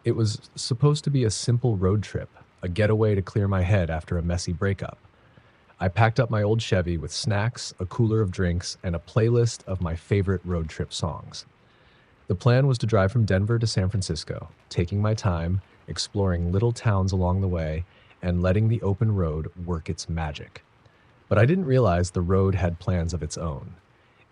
It was supposed to be a simple road trip, a getaway to clear my head after a messy breakup. I packed up my old Chevy with snacks, a cooler of drinks, and a playlist of my favorite road trip songs. The plan was to drive from Denver to San Francisco, taking my time, exploring little towns along the way, and letting the open road work its magic. But I didn't realize the road had plans of its own.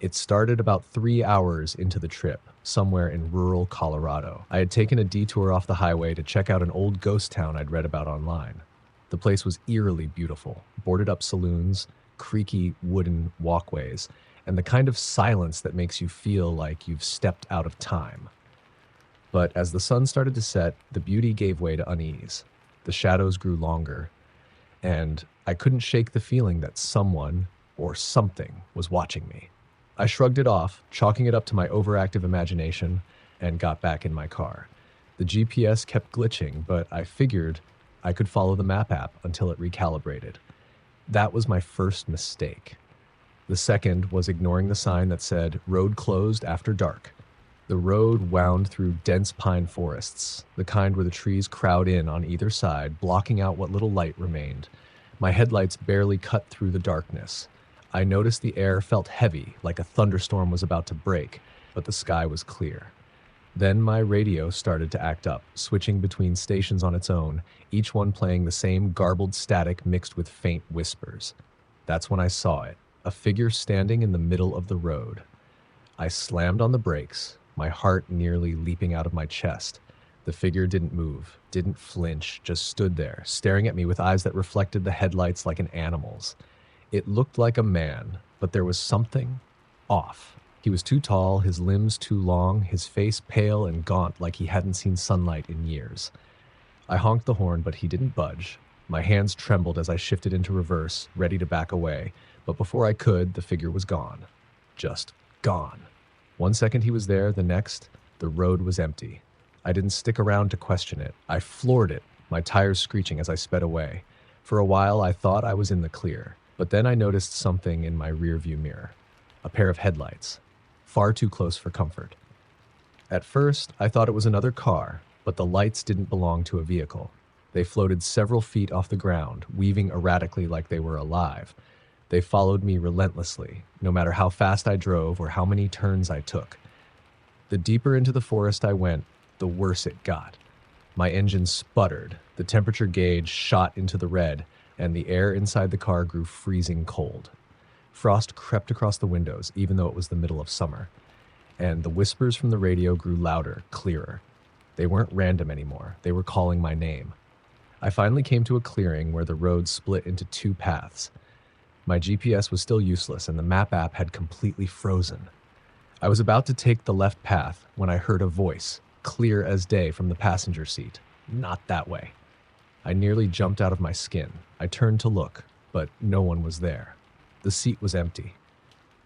It started about 3 hours into the trip, somewhere in rural Colorado. I had taken a detour off the highway to check out an old ghost town I'd read about online. The place was eerily beautiful, boarded up saloons, creaky wooden walkways, and the kind of silence that makes you feel like you've stepped out of time. But as the sun started to set, the beauty gave way to unease. The shadows grew longer, and I couldn't shake the feeling that someone or something was watching me. I shrugged it off, chalking it up to my overactive imagination, and got back in my car. The GPS kept glitching, but I figured I could follow the map app until it recalibrated. That was my first mistake. The second was ignoring the sign that said, "Road closed after dark." The road wound through dense pine forests, the kind where the trees crowd in on either side, blocking out what little light remained. My headlights barely cut through the darkness. I noticed the air felt heavy, like a thunderstorm was about to break, but the sky was clear. Then my radio started to act up, switching between stations on its own, each one playing the same garbled static mixed with faint whispers. That's when I saw it, a figure standing in the middle of the road. I slammed on the brakes, my heart nearly leaping out of my chest. The figure didn't move, didn't flinch, just stood there, staring at me with eyes that reflected the headlights like an animal's. It looked like a man, but there was something off. He was too tall, his limbs too long, his face pale and gaunt like he hadn't seen sunlight in years. I honked the horn, but he didn't budge. My hands trembled as I shifted into reverse, ready to back away, but before I could, the figure was gone. Just gone. 1 second he was there, the next, the road was empty. I didn't stick around to question it. I floored it, my tires screeching as I sped away. For a while, I thought I was in the clear, but then I noticed something in my rearview mirror. A pair of headlights. Far too close for comfort. At first, I thought it was another car, but the lights didn't belong to a vehicle. They floated several feet off the ground, weaving erratically like they were alive. They followed me relentlessly, no matter how fast I drove or how many turns I took. The deeper into the forest I went, the worse it got. My engine sputtered, the temperature gauge shot into the red, and the air inside the car grew freezing cold. Frost crept across the windows, even though it was the middle of summer, and the whispers from the radio grew louder, clearer. They weren't random anymore. They were calling my name. I finally came to a clearing where the road split into two paths. My GPS was still useless, and the map app had completely frozen. I was about to take the left path when I heard a voice, clear as day from the passenger seat. Not that way. I nearly jumped out of my skin. I turned to look, but no one was there. The seat was empty.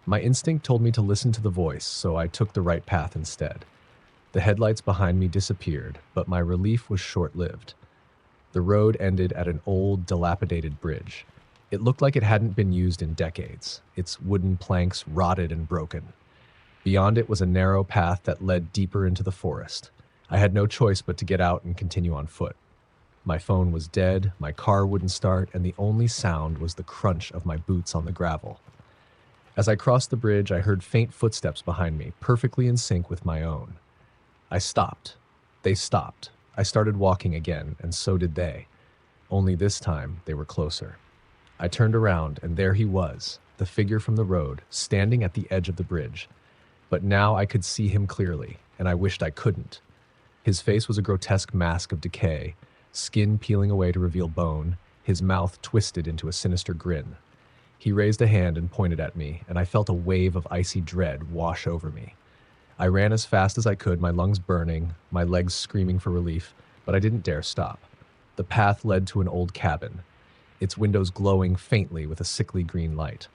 My instinct told me to listen to the voice, so I took the right path instead. The headlights behind me disappeared, but my relief was short-lived. The road ended at an old, dilapidated bridge. It looked like it hadn't been used in decades, its wooden planks rotted and broken. Beyond it was a narrow path that led deeper into the forest. I had no choice but to get out and continue on foot. My phone was dead, my car wouldn't start, and the only sound was the crunch of my boots on the gravel. As I crossed the bridge, I heard faint footsteps behind me, perfectly in sync with my own. I stopped. They stopped. I started walking again, and so did they. Only this time, they were closer. I turned around, and there he was, the figure from the road, standing at the edge of the bridge. But now I could see him clearly, and I wished I couldn't. His face was a grotesque mask of decay, skin peeling away to reveal bone, his mouth twisted into a sinister grin. He raised a hand and pointed at me, and I felt a wave of icy dread wash over me. I ran as fast as I could, my lungs burning, my legs screaming for relief, but I didn't dare stop. The path led to an old cabin, its windows glowing faintly with a sickly green light.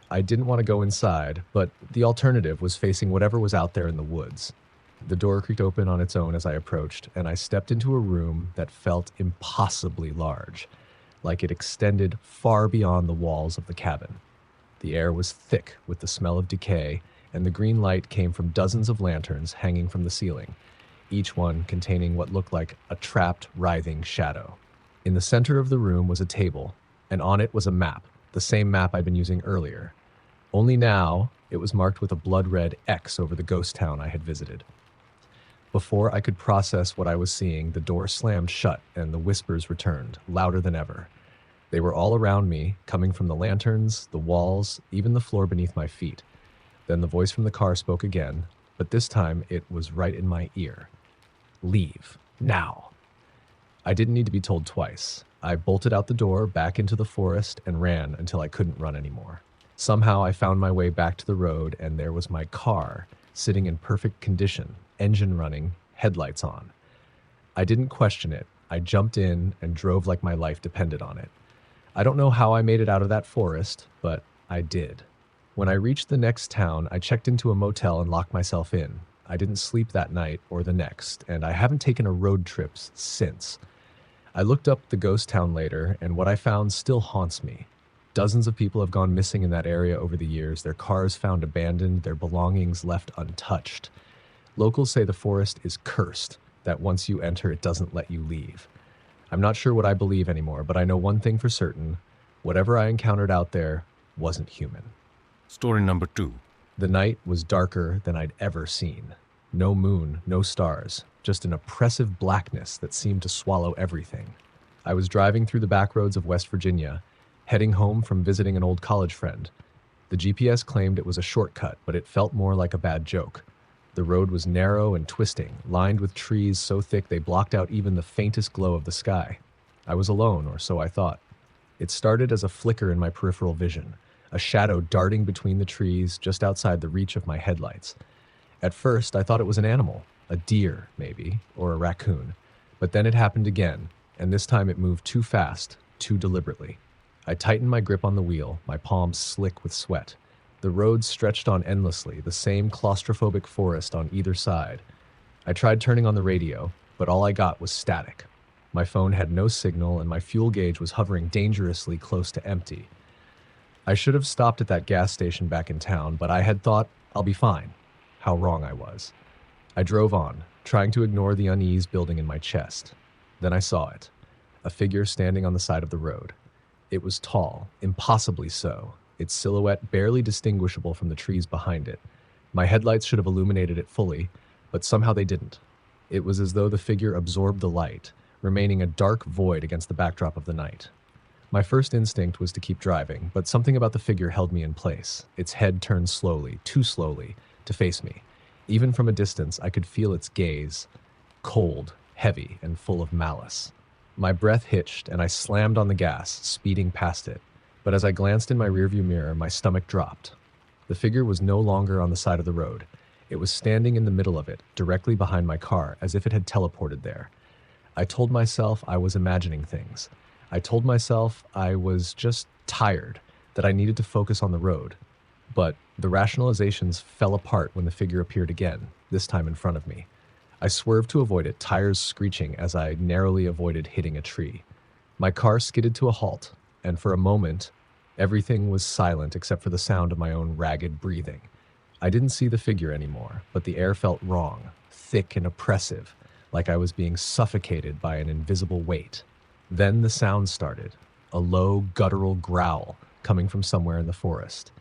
I didn't want to go inside, but the alternative was facing whatever was out there in the woods. The door creaked open on its own as I approached, and I stepped into a room that felt impossibly large, like it extended far beyond the walls of the cabin. The air was thick with the smell of decay, and the green light came from dozens of lanterns hanging from the ceiling, each one containing what looked like a trapped, writhing shadow. In the center of the room was a table, and on it was a map, the same map I'd been using earlier. Only now, it was marked with a blood-red X over the ghost town I had visited. Before I could process what I was seeing, the door slammed shut and the whispers returned, louder than ever. They were all around me, coming from the lanterns, the walls, even the floor beneath my feet. Then the voice from the car spoke again, but this time it was right in my ear. Leave. Now. I didn't need to be told twice. I bolted out the door, back into the forest, and ran until I couldn't run anymore. Somehow I found my way back to the road, and there was my car, sitting in perfect condition, engine running, headlights on. I didn't question it. I jumped in and drove like my life depended on it. I don't know how I made it out of that forest, but I did. When I reached the next town, I checked into a motel and locked myself in. I didn't sleep that night or the next, and I haven't taken a road trip since. I looked up the ghost town later, and what I found still haunts me. Dozens of people have gone missing in that area over the years, their cars found abandoned, their belongings left untouched. Locals say the forest is cursed, that once you enter, it doesn't let you leave. I'm not sure what I believe anymore, but I know one thing for certain. Whatever I encountered out there wasn't human. Story number 2. The night was darker than I'd ever seen. No moon, no stars, just an oppressive blackness that seemed to swallow everything. I was driving through the back roads of West Virginia, heading home from visiting an old college friend. The GPS claimed it was a shortcut, but it felt more like a bad joke. The road was narrow and twisting, lined with trees so thick they blocked out even the faintest glow of the sky. I was alone, or so I thought. It started as a flicker in my peripheral vision, a shadow darting between the trees just outside the reach of my headlights. At first, I thought it was an animal, a deer, maybe, or a raccoon. But then it happened again, and this time it moved too fast, too deliberately. I tightened my grip on the wheel, my palms slick with sweat. The road stretched on endlessly, the same claustrophobic forest on either side. I tried turning on the radio, but all I got was static. My phone had no signal, and my fuel gauge was hovering dangerously close to empty. I should have stopped at that gas station back in town, but I had thought, I'll be fine. How wrong I was. I drove on, trying to ignore the unease building in my chest. Then I saw it, a figure standing on the side of the road. It was tall, impossibly so, its silhouette barely distinguishable from the trees behind it. My headlights should have illuminated it fully, but somehow they didn't. It was as though the figure absorbed the light, remaining a dark void against the backdrop of the night. My first instinct was to keep driving, but something about the figure held me in place. Its head turned slowly, too slowly, to face me. Even from a distance, I could feel its gaze, cold, heavy, and full of malice. My breath hitched, and I slammed on the gas, speeding past it. But as I glanced in my rearview mirror, my stomach dropped. The figure was no longer on the side of the road. It was standing in the middle of it, directly behind my car, as if it had teleported there. I told myself I was imagining things. I told myself I was just tired, that I needed to focus on the road. But the rationalizations fell apart when the figure appeared again, this time in front of me. I swerved to avoid it, tires screeching as I narrowly avoided hitting a tree. My car skidded to a halt, and for a moment, everything was silent except for the sound of my own ragged breathing. I didn't see the figure anymore, but the air felt wrong, thick and oppressive, like I was being suffocated by an invisible weight. Then the sound started, a low, guttural growl coming from somewhere in the forest.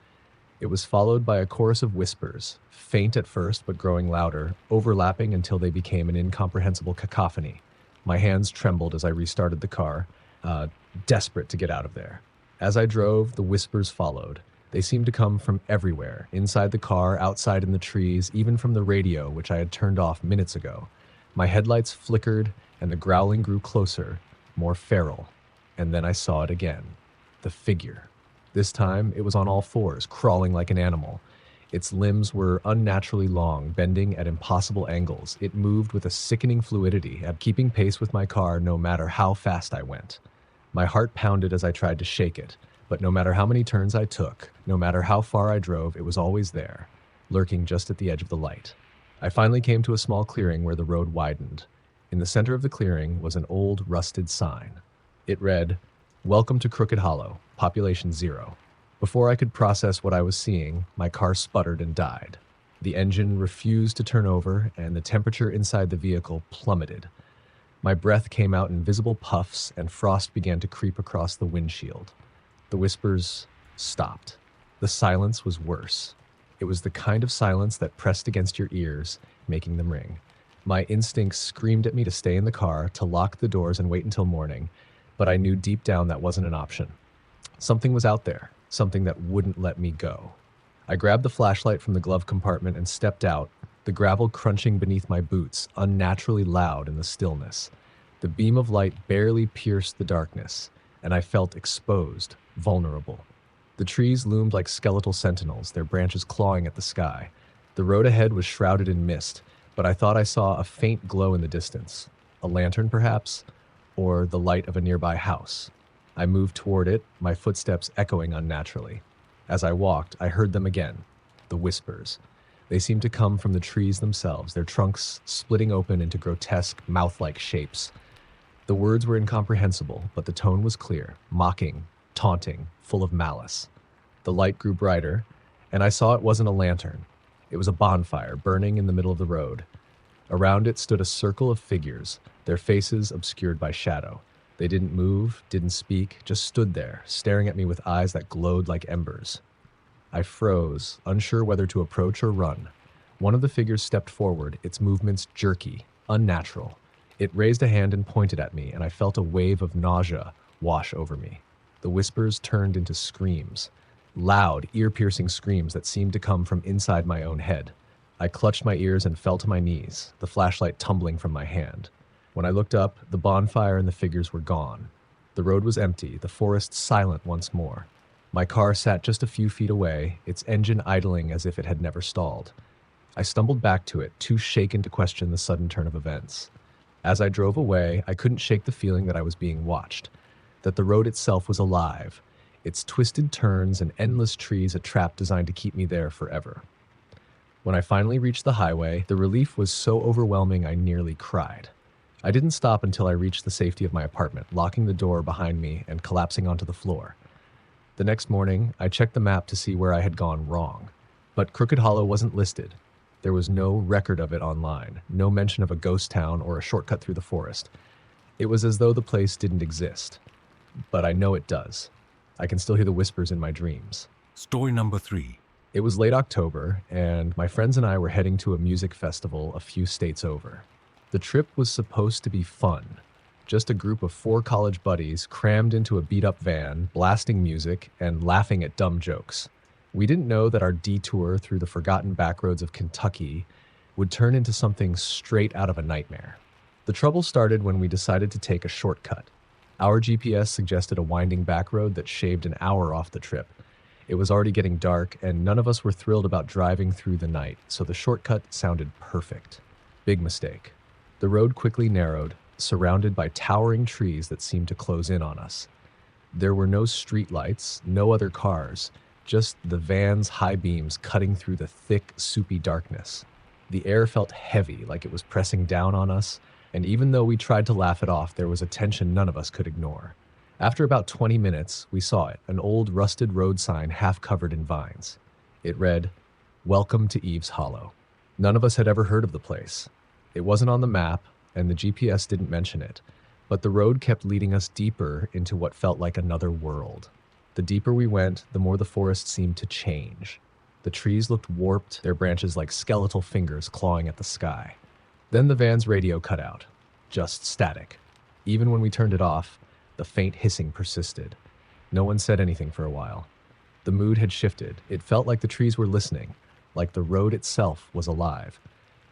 It was followed by a chorus of whispers, faint at first but growing louder, overlapping until they became an incomprehensible cacophony. My hands trembled as I restarted the car, desperate to get out of there. As I drove, the whispers followed. They seemed to come from everywhere, inside the car, outside in the trees, even from the radio, which I had turned off minutes ago. My headlights flickered, and the growling grew closer, more feral. And then I saw it again. The figure. This time, it was on all fours, crawling like an animal. Its limbs were unnaturally long, bending at impossible angles. It moved with a sickening fluidity, keeping pace with my car no matter how fast I went. My heart pounded as I tried to shake it, but no matter how many turns I took, no matter how far I drove, it was always there, lurking just at the edge of the light. I finally came to a small clearing where the road widened. In the center of the clearing was an old, rusted sign. It read, "Welcome to Crooked Hollow, population 0. Before I could process what I was seeing, my car sputtered and died. The engine refused to turn over, and the temperature inside the vehicle plummeted. My breath came out in visible puffs, and frost began to creep across the windshield. The whispers stopped. The silence was worse. It was the kind of silence that pressed against your ears, making them ring. My instincts screamed at me to stay in the car, to lock the doors and wait until morning, but I knew deep down that wasn't an option. Something was out there, something that wouldn't let me go. I grabbed the flashlight from the glove compartment and stepped out, the gravel crunching beneath my boots, unnaturally loud in the stillness. The beam of light barely pierced the darkness, and I felt exposed, vulnerable. The trees loomed like skeletal sentinels, their branches clawing at the sky. The road ahead was shrouded in mist, but I thought I saw a faint glow in the distance. A lantern, perhaps? Or the light of a nearby house. I moved toward it, my footsteps echoing unnaturally. As I walked, I heard them again, the whispers. They seemed to come from the trees themselves, their trunks splitting open into grotesque, mouth-like shapes. The words were incomprehensible, but the tone was clear, mocking, taunting, full of malice. The light grew brighter, and I saw it wasn't a lantern. It was a bonfire burning in the middle of the road. Around it stood a circle of figures, their faces obscured by shadow. They didn't move, didn't speak, just stood there, staring at me with eyes that glowed like embers. I froze, unsure whether to approach or run. One of the figures stepped forward, its movements jerky, unnatural. It raised a hand and pointed at me, and I felt a wave of nausea wash over me. The whispers turned into screams. Loud, ear-piercing screams that seemed to come from inside my own head. I clutched my ears and fell to my knees, the flashlight tumbling from my hand. When I looked up, the bonfire and the figures were gone. The road was empty, the forest silent once more. My car sat just a few feet away, its engine idling as if it had never stalled. I stumbled back to it, too shaken to question the sudden turn of events. As I drove away, I couldn't shake the feeling that I was being watched, that the road itself was alive, its twisted turns and endless trees a trap designed to keep me there forever. When I finally reached the highway, the relief was so overwhelming I nearly cried. I didn't stop until I reached the safety of my apartment, locking the door behind me and collapsing onto the floor. The next morning, I checked the map to see where I had gone wrong. But Crooked Hollow wasn't listed. There was no record of it online, no mention of a ghost town or a shortcut through the forest. It was as though the place didn't exist. But I know it does. I can still hear the whispers in my dreams. Story number 3. It was late October, and my friends and I were heading to a music festival a few states over. The trip was supposed to be fun. Just a group of 4 college buddies crammed into a beat-up van, blasting music and laughing at dumb jokes. We didn't know that our detour through the forgotten backroads of Kentucky would turn into something straight out of a nightmare. The trouble started when we decided to take a shortcut. Our GPS suggested a winding back road that shaved an hour off the trip. It was already getting dark, and none of us were thrilled about driving through the night, so the shortcut sounded perfect. Big mistake. The road quickly narrowed, surrounded by towering trees that seemed to close in on us. There were no street lights, no other cars, just the van's high beams cutting through the thick, soupy darkness. The air felt heavy, like it was pressing down on us, and even though we tried to laugh it off, there was a tension none of us could ignore. After about 20 minutes, we saw it, an old rusted road sign half covered in vines. It read, "Welcome to Eve's Hollow." None of us had ever heard of the place. It wasn't on the map, and the GPS didn't mention it, but the road kept leading us deeper into what felt like another world. The deeper we went, the more the forest seemed to change. The trees looked warped, their branches like skeletal fingers clawing at the sky. Then the van's radio cut out. Just static. Even when we turned it off, the faint hissing persisted. No one said anything for a while. The mood had shifted. It felt like the trees were listening, like the road itself was alive.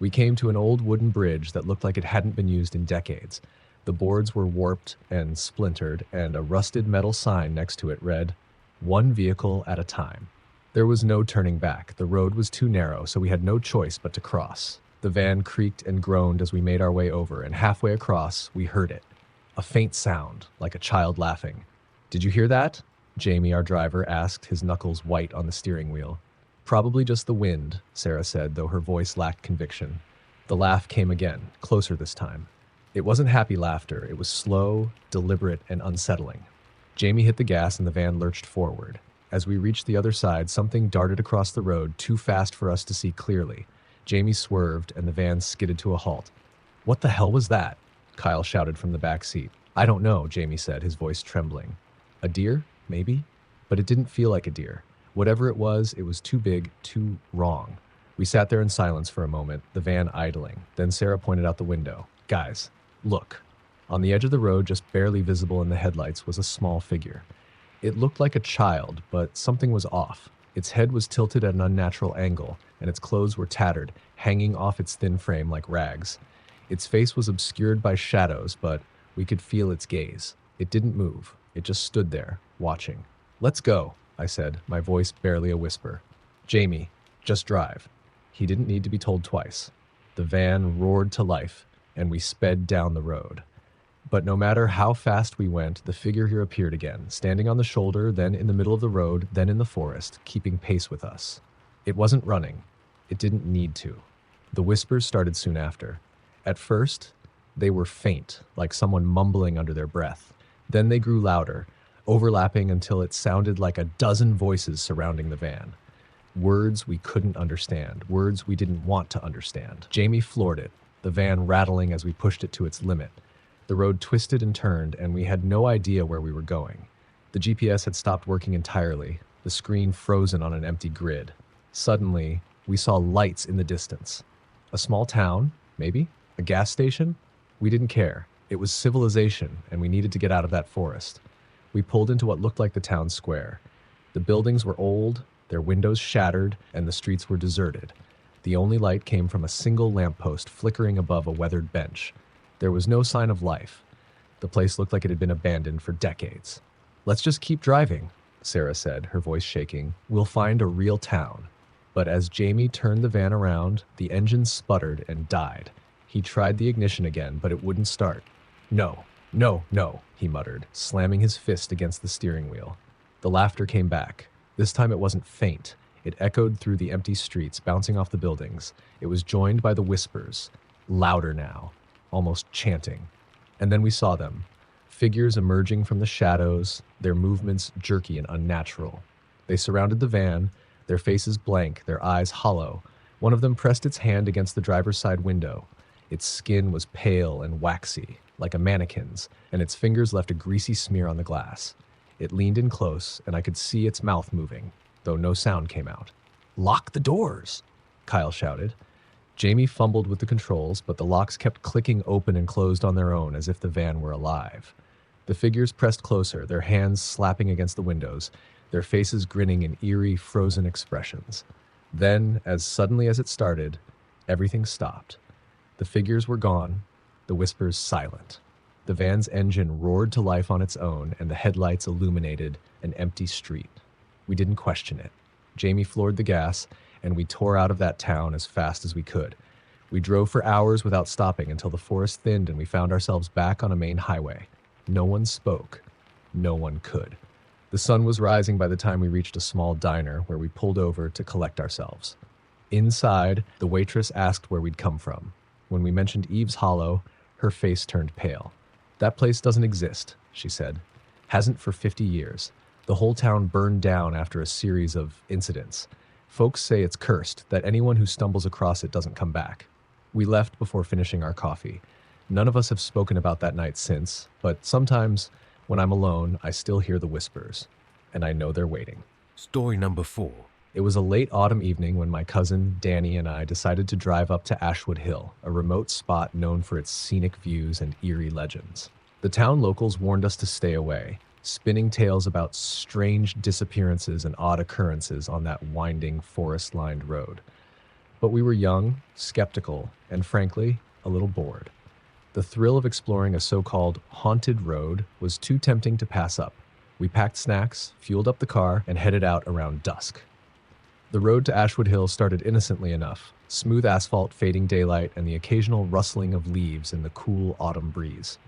We came to an old wooden bridge that looked like it hadn't been used in decades. The boards were warped and splintered, and a rusted metal sign next to it read, "One vehicle at a time." There was no turning back. The road was too narrow, so we had no choice but to cross. The van creaked and groaned as we made our way over, and halfway across, we heard it. A faint sound, like a child laughing. "Did you hear that?" Jamie, our driver, asked, his knuckles white on the steering wheel. "Probably just the wind," Sarah said, though her voice lacked conviction. The laugh came again, closer this time. It wasn't happy laughter. It was slow, deliberate, and unsettling. Jamie hit the gas and the van lurched forward. As we reached the other side, something darted across the road too fast for us to see clearly. Jamie swerved, and the van skidded to a halt. "What the hell was that?" Kyle shouted from the back seat. "I don't know," Jamie said, his voice trembling. "A deer? Maybe?" But it didn't feel like a deer. Whatever it was too big, too wrong. We sat there in silence for a moment, the van idling. Then Sarah pointed out the window. "Guys, look." On the edge of the road, just barely visible in the headlights, was a small figure. It looked like a child, but something was off. Its head was tilted at an unnatural angle, and its clothes were tattered, hanging off its thin frame like rags. Its face was obscured by shadows, but we could feel its gaze. It didn't move. It just stood there, watching. "Let's go," I said, my voice barely a whisper. "Jamie, just drive." He didn't need to be told twice. The van roared to life, and we sped down the road. But no matter how fast we went, the figure here appeared again, standing on the shoulder, then in the middle of the road, then in the forest, keeping pace with us. It wasn't running. It didn't need to. The whispers started soon after. At first, they were faint, like someone mumbling under their breath. Then they grew louder, overlapping until it sounded like a dozen voices surrounding the van. Words we couldn't understand, words we didn't want to understand. Jamie floored it, the van rattling as we pushed it to its limit. The road twisted and turned, and we had no idea where we were going. The GPS had stopped working entirely, the screen frozen on an empty grid. Suddenly, we saw lights in the distance. A small town, maybe? A gas station? We didn't care. It was civilization, and we needed to get out of that forest. We pulled into what looked like the town square. The buildings were old, their windows shattered, and the streets were deserted. The only light came from a single lamppost flickering above a weathered bench. There was no sign of life. The place looked like it had been abandoned for decades. "Let's just keep driving," Sarah said, her voice shaking. "We'll find a real town." But as Jamie turned the van around, the engine sputtered and died. He tried the ignition again, but it wouldn't start. "No, no, no," he muttered, slamming his fist against the steering wheel. The laughter came back. This time it wasn't faint. It echoed through the empty streets, bouncing off the buildings. It was joined by the whispers, louder now, almost chanting. And then we saw them, figures emerging from the shadows, their movements jerky and unnatural. They surrounded the van, their faces blank, their eyes hollow. One of them pressed its hand against the driver's side window. Its skin was pale and waxy, like a mannequin's, and its fingers left a greasy smear on the glass. It leaned in close, and I could see its mouth moving, though no sound came out. "Lock the doors!" Kyle shouted. Jamie fumbled with the controls, but the locks kept clicking open and closed on their own as if the van were alive. The figures pressed closer, their hands slapping against the windows, their faces grinning in eerie, frozen expressions. Then, as suddenly as it started, everything stopped. The figures were gone, the whispers silent. The van's engine roared to life on its own, and the headlights illuminated an empty street. We didn't question it. Jamie floored the gas, and we tore out of that town as fast as we could. We drove for hours without stopping until the forest thinned and we found ourselves back on a main highway. No one spoke. No one could. The sun was rising by the time we reached a small diner where we pulled over to collect ourselves. Inside, the waitress asked where we'd come from. When we mentioned Eve's Hollow, her face turned pale. "That place doesn't exist," she said. "Hasn't for 50 years. The whole town burned down after a series of incidents. Folks say it's cursed, that anyone who stumbles across it doesn't come back." We left before finishing our coffee. None of us have spoken about that night since, but sometimes, when I'm alone, I still hear the whispers, and I know they're waiting. Story number 4. It was a late autumn evening when my cousin, Danny, and I decided to drive up to Ashwood Hill, a remote spot known for its scenic views and eerie legends. The town locals warned us to stay away, spinning tales about strange disappearances and odd occurrences on that winding, forest-lined road. But we were young, skeptical, and frankly, a little bored. The thrill of exploring a so-called haunted road was too tempting to pass up. We packed snacks, fueled up the car, and headed out around dusk. The road to Ashwood Hill started innocently enough, smooth asphalt, fading daylight, and the occasional rustling of leaves in the cool autumn breeze.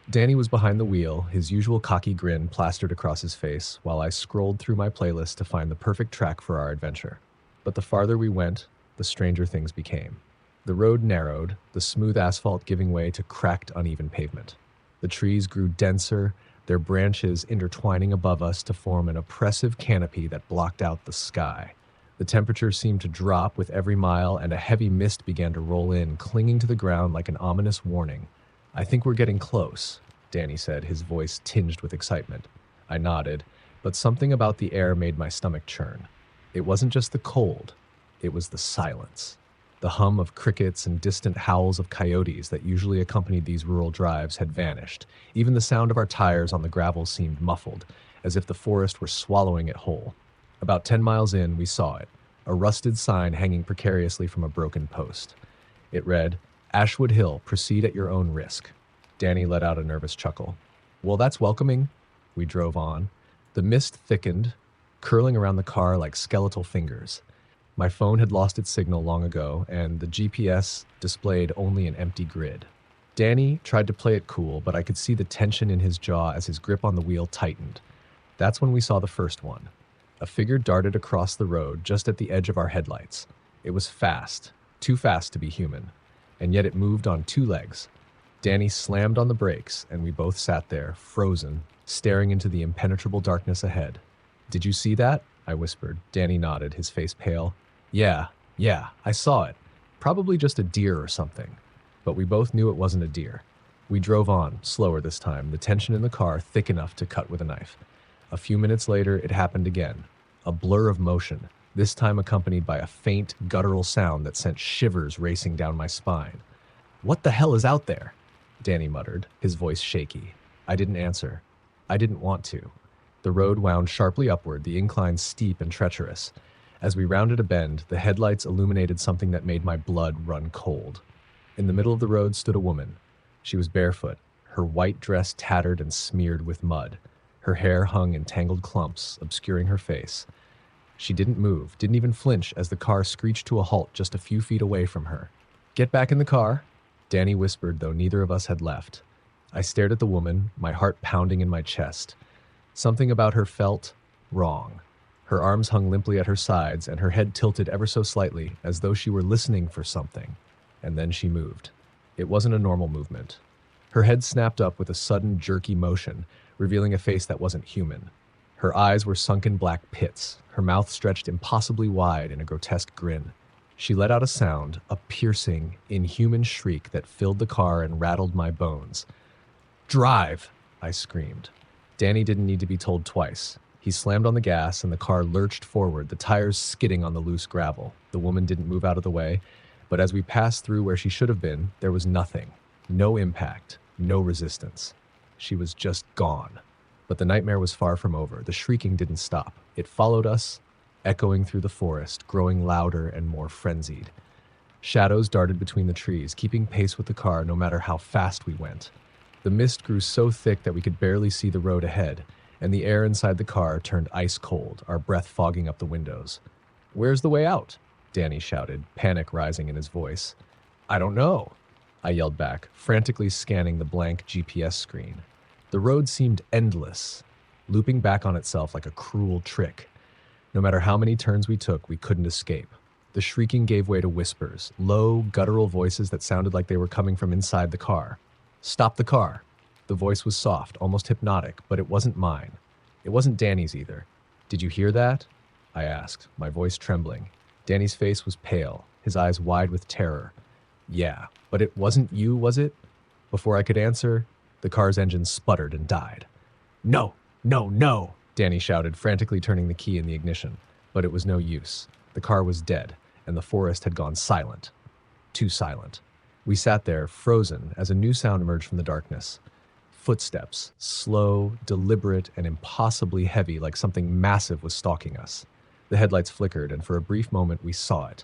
Danny was behind the wheel, his usual cocky grin plastered across his face, while I scrolled through my playlist to find the perfect track for our adventure. But the farther we went, the stranger things became. The road narrowed, the smooth asphalt giving way to cracked, uneven pavement. The trees grew denser, their branches intertwining above us to form an oppressive canopy that blocked out the sky. The temperature seemed to drop with every mile, and a heavy mist began to roll in, clinging to the ground like an ominous warning. "I think we're getting close," Danny said, his voice tinged with excitement. I nodded, but something about the air made my stomach churn. It wasn't just the cold, it was the silence. The hum of crickets and distant howls of coyotes that usually accompanied these rural drives had vanished. Even the sound of our tires on the gravel seemed muffled, as if the forest were swallowing it whole. About 10 miles in, we saw it, a rusted sign hanging precariously from a broken post. It read, "Ashwood Hill, proceed at your own risk." Danny let out a nervous chuckle. "Well, that's welcoming." We drove on. The mist thickened, curling around the car like skeletal fingers. My phone had lost its signal long ago, and the GPS displayed only an empty grid. Danny tried to play it cool, but I could see the tension in his jaw as his grip on the wheel tightened. That's when we saw the first one. A figure darted across the road just at the edge of our headlights. It was fast, too fast to be human, and yet it moved on two legs. Danny slammed on the brakes, and we both sat there, frozen, staring into the impenetrable darkness ahead. "Did you see that?" I whispered. Danny nodded, his face pale. Yeah, I saw it. Probably just a deer or something." But we both knew it wasn't a deer. We drove on, slower this time, the tension in the car thick enough to cut with a knife. A few minutes later, it happened again. A blur of motion, this time accompanied by a faint, guttural sound that sent shivers racing down my spine. "What the hell is out there?" Danny muttered, his voice shaky. I didn't answer. I didn't want to. The road wound sharply upward, the incline steep and treacherous. As we rounded a bend, the headlights illuminated something that made my blood run cold. In the middle of the road stood a woman. She was barefoot, her white dress tattered and smeared with mud. Her hair hung in tangled clumps, obscuring her face. She didn't move, didn't even flinch as the car screeched to a halt just a few feet away from her. "Get back in the car," Danny whispered, though neither of us had left. I stared at the woman, my heart pounding in my chest. Something about her felt wrong. Her arms hung limply at her sides, and her head tilted ever so slightly, as though she were listening for something. And then she moved. It wasn't a normal movement. Her head snapped up with a sudden, jerky motion, revealing a face that wasn't human. Her eyes were sunken black pits, her mouth stretched impossibly wide in a grotesque grin. She let out a sound, a piercing, inhuman shriek that filled the car and rattled my bones. "Drive!" I screamed. Danny didn't need to be told twice. He slammed on the gas, and the car lurched forward, the tires skidding on the loose gravel. The woman didn't move out of the way, but as we passed through where she should have been, there was nothing. No impact, no resistance. She was just gone. But the nightmare was far from over. The shrieking didn't stop. It followed us, echoing through the forest, growing louder and more frenzied. Shadows darted between the trees, keeping pace with the car no matter how fast we went. The mist grew so thick that we could barely see the road ahead, and the air inside the car turned ice cold, our breath fogging up the windows. "Where's the way out?" Danny shouted, panic rising in his voice. "I don't know," I yelled back, frantically scanning the blank GPS screen. The road seemed endless, looping back on itself like a cruel trick. No matter how many turns we took, we couldn't escape. The shrieking gave way to whispers, low, guttural voices that sounded like they were coming from inside the car. "Stop the car." The voice was soft, almost hypnotic, but it wasn't mine. It wasn't Danny's either. "Did you hear that?" I asked, my voice trembling. Danny's face was pale, his eyes wide with terror. "Yeah, but it wasn't you, was it?" Before I could answer, the car's engine sputtered and died. "No, no, no!" Danny shouted, frantically turning the key in the ignition. But it was no use. The car was dead, and the forest had gone silent. Too silent. We sat there, frozen, as a new sound emerged from the darkness. Footsteps, slow, deliberate, and impossibly heavy, like something massive was stalking us. The headlights flickered, and for a brief moment we saw it.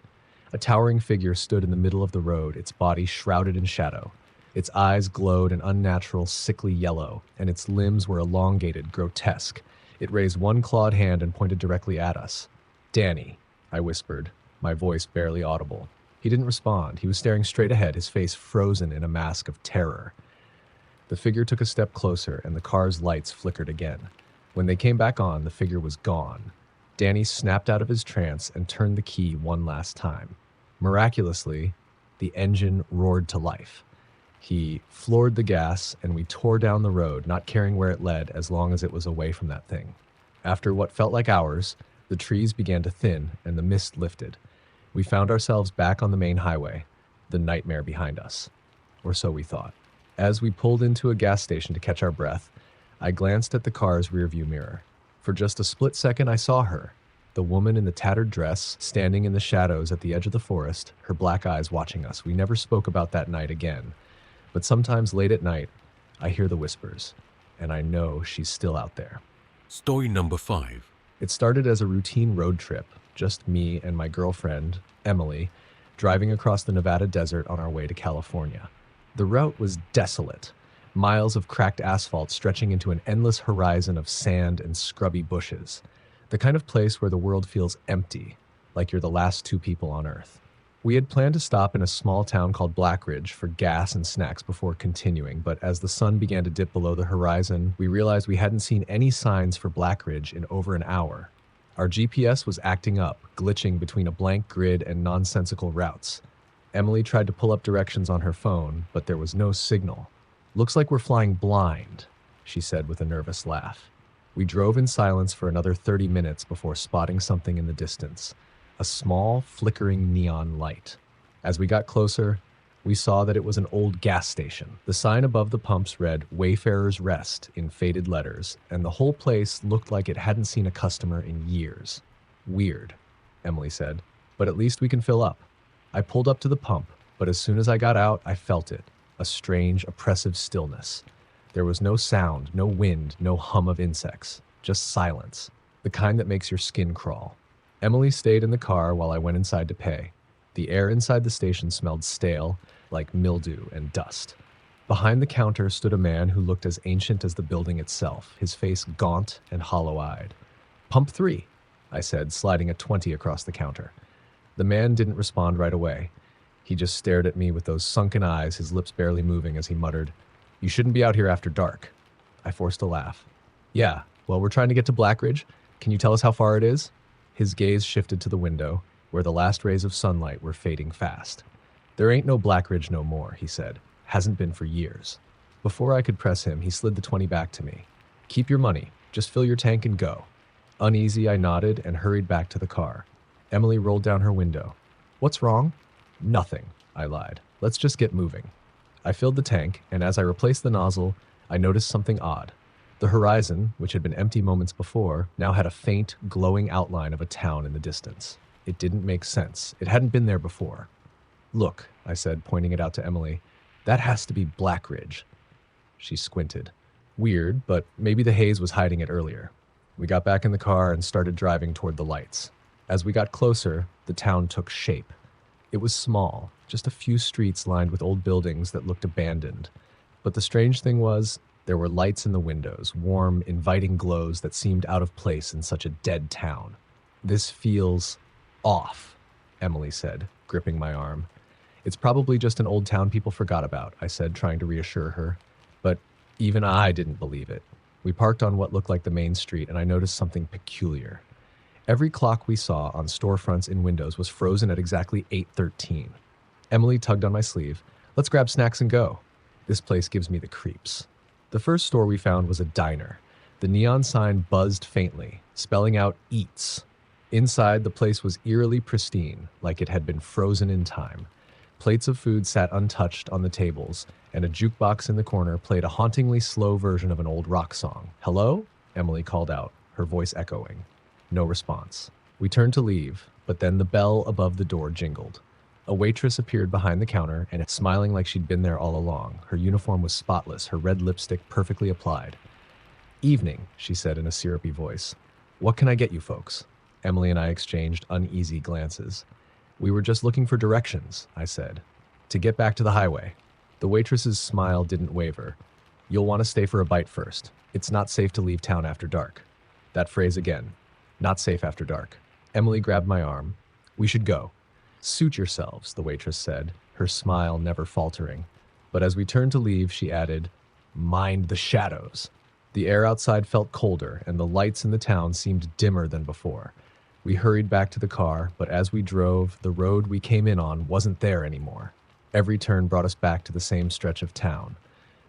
A towering figure stood in the middle of the road, its body shrouded in shadow. Its eyes glowed an unnatural, sickly yellow, and its limbs were elongated, grotesque. It raised one clawed hand and pointed directly at us. "Danny," I whispered, my voice barely audible. He didn't respond. He was staring straight ahead, his face frozen in a mask of terror. The figure took a step closer, and the car's lights flickered again. When they came back on, the figure was gone. Danny snapped out of his trance and turned the key one last time. Miraculously, the engine roared to life. He floored the gas, and we tore down the road, not caring where it led as long as it was away from that thing. After what felt like hours, the trees began to thin and the mist lifted. We found ourselves back on the main highway, the nightmare behind us. Or so we thought. As we pulled into a gas station to catch our breath, I glanced at the car's rearview mirror. For just a split second, I saw her, the woman in the tattered dress, standing in the shadows at the edge of the forest, her black eyes watching us. We never spoke about that night again. But sometimes late at night, I hear the whispers, and I know she's still out there. Story number 5. It started as a routine road trip, just me and my girlfriend, Emily, driving across the Nevada desert on our way to California. The route was desolate, miles of cracked asphalt stretching into an endless horizon of sand and scrubby bushes. The kind of place where the world feels empty, like you're the last two people on Earth. We had planned to stop in a small town called Blackridge for gas and snacks before continuing, but as the sun began to dip below the horizon, we realized we hadn't seen any signs for Blackridge in over an hour. Our GPS was acting up, glitching between a blank grid and nonsensical routes. Emily tried to pull up directions on her phone, but there was no signal. "Looks like we're flying blind," she said with a nervous laugh. We drove in silence for another 30 minutes before spotting something in the distance. A small, flickering neon light. As we got closer, we saw that it was an old gas station. The sign above the pumps read "Wayfarer's Rest" in faded letters, and the whole place looked like it hadn't seen a customer in years. "Weird," Emily said, "but at least we can fill up." I pulled up to the pump, but as soon as I got out, I felt it. A strange, oppressive stillness. There was no sound, no wind, no hum of insects. Just silence. The kind that makes your skin crawl. Emily stayed in the car while I went inside to pay. The air inside the station smelled stale, like mildew and dust. Behind the counter stood a man who looked as ancient as the building itself, his face gaunt and hollow-eyed. "Pump 3, I said, sliding a 20 across the counter. The man didn't respond right away. He just stared at me with those sunken eyes, his lips barely moving as he muttered, "You shouldn't be out here after dark." I forced a laugh. "Yeah, well, we're trying to get to Blackridge. Can you tell us how far it is?" His gaze shifted to the window, where the last rays of sunlight were fading fast. "There ain't no Blackridge no more," he said. "Hasn't been for years." Before I could press him, he slid the 20 back to me. "Keep your money. Just fill your tank and go." Uneasy, I nodded and hurried back to the car. Emily rolled down her window. "What's wrong?" "Nothing," I lied. "Let's just get moving." I filled the tank, and as I replaced the nozzle, I noticed something odd. The horizon, which had been empty moments before, now had a faint, glowing outline of a town in the distance. It didn't make sense. It hadn't been there before. "Look," I said, pointing it out to Emily. "That has to be Blackridge." She squinted. Weird, but maybe the haze was hiding it earlier. We got back in the car and started driving toward the lights. As we got closer, the town took shape. It was small, just a few streets lined with old buildings that looked abandoned. But the strange thing was, there were lights in the windows, warm, inviting glows that seemed out of place in such a dead town. "This feels off," Emily said, gripping my arm. "It's probably just an old town people forgot about," I said, trying to reassure her. But even I didn't believe it. We parked on what looked like the main street, and I noticed something peculiar. Every clock we saw on storefronts in windows was frozen at exactly 8:13. Emily tugged on my sleeve. "Let's grab snacks and go. This place gives me the creeps." The first store we found was a diner. The neon sign buzzed faintly, spelling out "Eats." Inside, the place was eerily pristine, like it had been frozen in time. Plates of food sat untouched on the tables, and a jukebox in the corner played a hauntingly slow version of an old rock song. "Hello?" Emily called out, her voice echoing. No response. We turned to leave, but then the bell above the door jingled. A waitress appeared behind the counter, and smiling like she'd been there all along. Her uniform was spotless, her red lipstick perfectly applied. "Evening," she said in a syrupy voice. "What can I get you folks?" Emily and I exchanged uneasy glances. "We were just looking for directions," I said, "to get back to the highway." The waitress's smile didn't waver. "You'll want to stay for a bite first. It's not safe to leave town after dark." That phrase again. Not safe after dark. Emily grabbed my arm. "We should go." "Suit yourselves," the waitress said, her smile never faltering. But as we turned to leave, she added, "Mind the shadows." The air outside felt colder, and the lights in the town seemed dimmer than before. We hurried back to the car, but as we drove, the road we came in on wasn't there anymore. Every turn brought us back to the same stretch of town.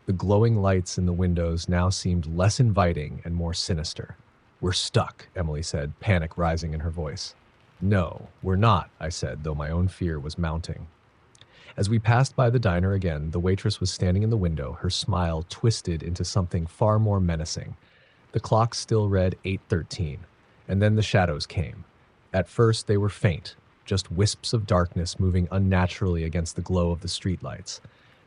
The glowing lights in the windows now seemed less inviting and more sinister. "We're stuck," Emily said, panic rising in her voice. "No, we're not," I said, though my own fear was mounting. As we passed by the diner again, the waitress was standing in the window, her smile twisted into something far more menacing. The clock still read 8:13, and then the shadows came. At first, they were faint, just wisps of darkness moving unnaturally against the glow of the streetlights.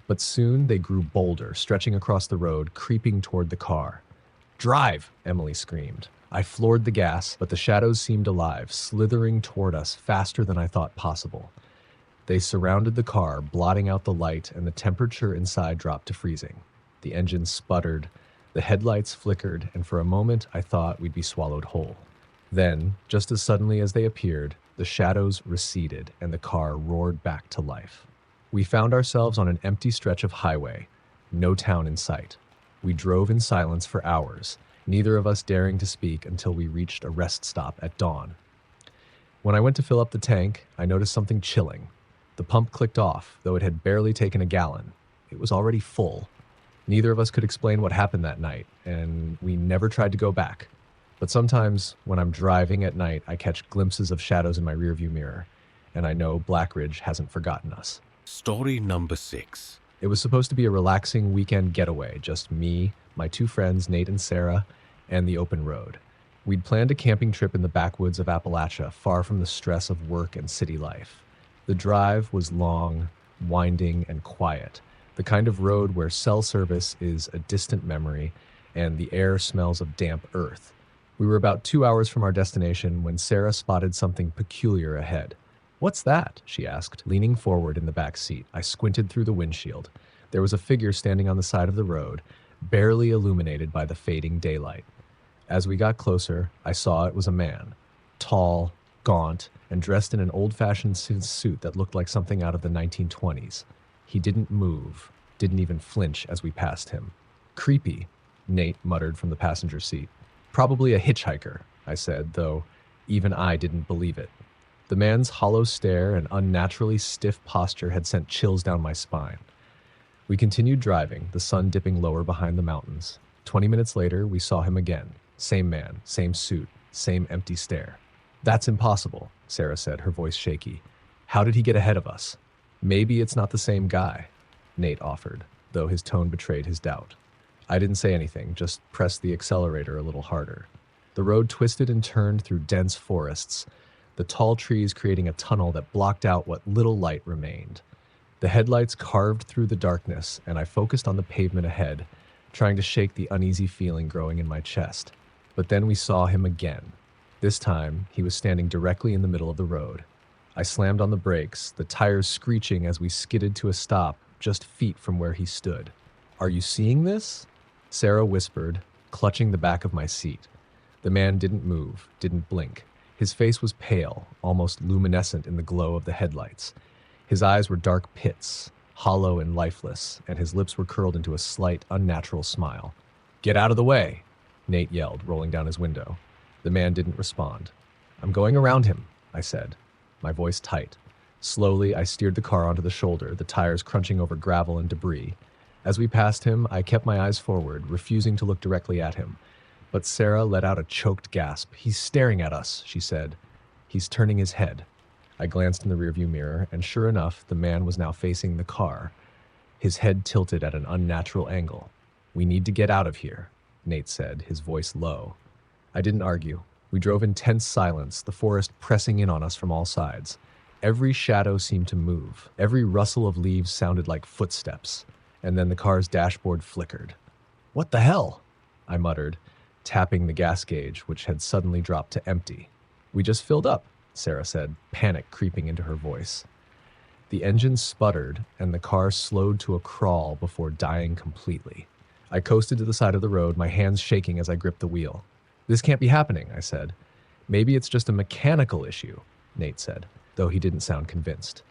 But soon they grew bolder, stretching across the road, creeping toward the car. "Drive!" Emily screamed. I floored the gas, but the shadows seemed alive, slithering toward us faster than I thought possible. They surrounded the car, blotting out the light, and the temperature inside dropped to freezing. The engine sputtered, the headlights flickered, and for a moment I thought we'd be swallowed whole. Then, just as suddenly as they appeared, the shadows receded and the car roared back to life. We found ourselves on an empty stretch of highway, no town in sight. We drove in silence for hours, neither of us daring to speak until we reached a rest stop at dawn. When I went to fill up the tank, I noticed something chilling. The pump clicked off, though it had barely taken a gallon. It was already full. Neither of us could explain what happened that night, and we never tried to go back. But sometimes, when I'm driving at night, I catch glimpses of shadows in my rearview mirror, and I know Blackridge hasn't forgotten us. Story number 6. It was supposed to be a relaxing weekend getaway, just me, my two friends, Nate and Sarah, and the open road. We'd planned a camping trip in the backwoods of Appalachia, far from the stress of work and city life. The drive was long, winding, and quiet, the kind of road where cell service is a distant memory and the air smells of damp earth. We were about 2 hours from our destination when Sarah spotted something peculiar ahead. "What's that?" she asked, leaning forward in the back seat. I squinted through the windshield. There was a figure standing on the side of the road, barely illuminated by the fading daylight. As we got closer, I saw it was a man, tall, gaunt, and dressed in an old-fashioned suit that looked like something out of the 1920s. He didn't move, didn't even flinch as we passed him. "Creepy," Nate muttered from the passenger seat. "Probably a hitchhiker," I said, though even I didn't believe it. The man's hollow stare and unnaturally stiff posture had sent chills down my spine. We continued driving, the sun dipping lower behind the mountains. 20 minutes later, we saw him again. Same man, same suit, same empty stare. "That's impossible," Sarah said, her voice shaky. "How did he get ahead of us?" "Maybe it's not the same guy," Nate offered, though his tone betrayed his doubt. I didn't say anything, just pressed the accelerator a little harder. The road twisted and turned through dense forests, the tall trees creating a tunnel that blocked out what little light remained. The headlights carved through the darkness, and I focused on the pavement ahead, trying to shake the uneasy feeling growing in my chest. But then we saw him again. This time, he was standing directly in the middle of the road. I slammed on the brakes, the tires screeching as we skidded to a stop just feet from where he stood. "Are you seeing this?" Sarah whispered, clutching the back of my seat. The man didn't move, didn't blink. His face was pale, almost luminescent in the glow of the headlights. His eyes were dark pits, hollow and lifeless, and his lips were curled into a slight, unnatural smile. "Get out of the way," Nate yelled, rolling down his window. The man didn't respond. "I'm going around him," I said, my voice tight. Slowly, I steered the car onto the shoulder, the tires crunching over gravel and debris. As we passed him, I kept my eyes forward, refusing to look directly at him. But Sarah let out a choked gasp. "He's staring at us," she said. "He's turning his head." I glanced in the rearview mirror, and sure enough, the man was now facing the car, his head tilted at an unnatural angle. "We need to get out of here," Nate said, his voice low. I didn't argue. We drove in tense silence, the forest pressing in on us from all sides. Every shadow seemed to move. Every rustle of leaves sounded like footsteps. And then the car's dashboard flickered. "What the hell?" I muttered, tapping the gas gauge, which had suddenly dropped to empty. "We just filled up," Sarah said, panic creeping into her voice. The engine sputtered, and the car slowed to a crawl before dying completely. I coasted to the side of the road, my hands shaking as I gripped the wheel. "This can't be happening," I said. "Maybe it's just a mechanical issue," Nate said, though he didn't sound convinced.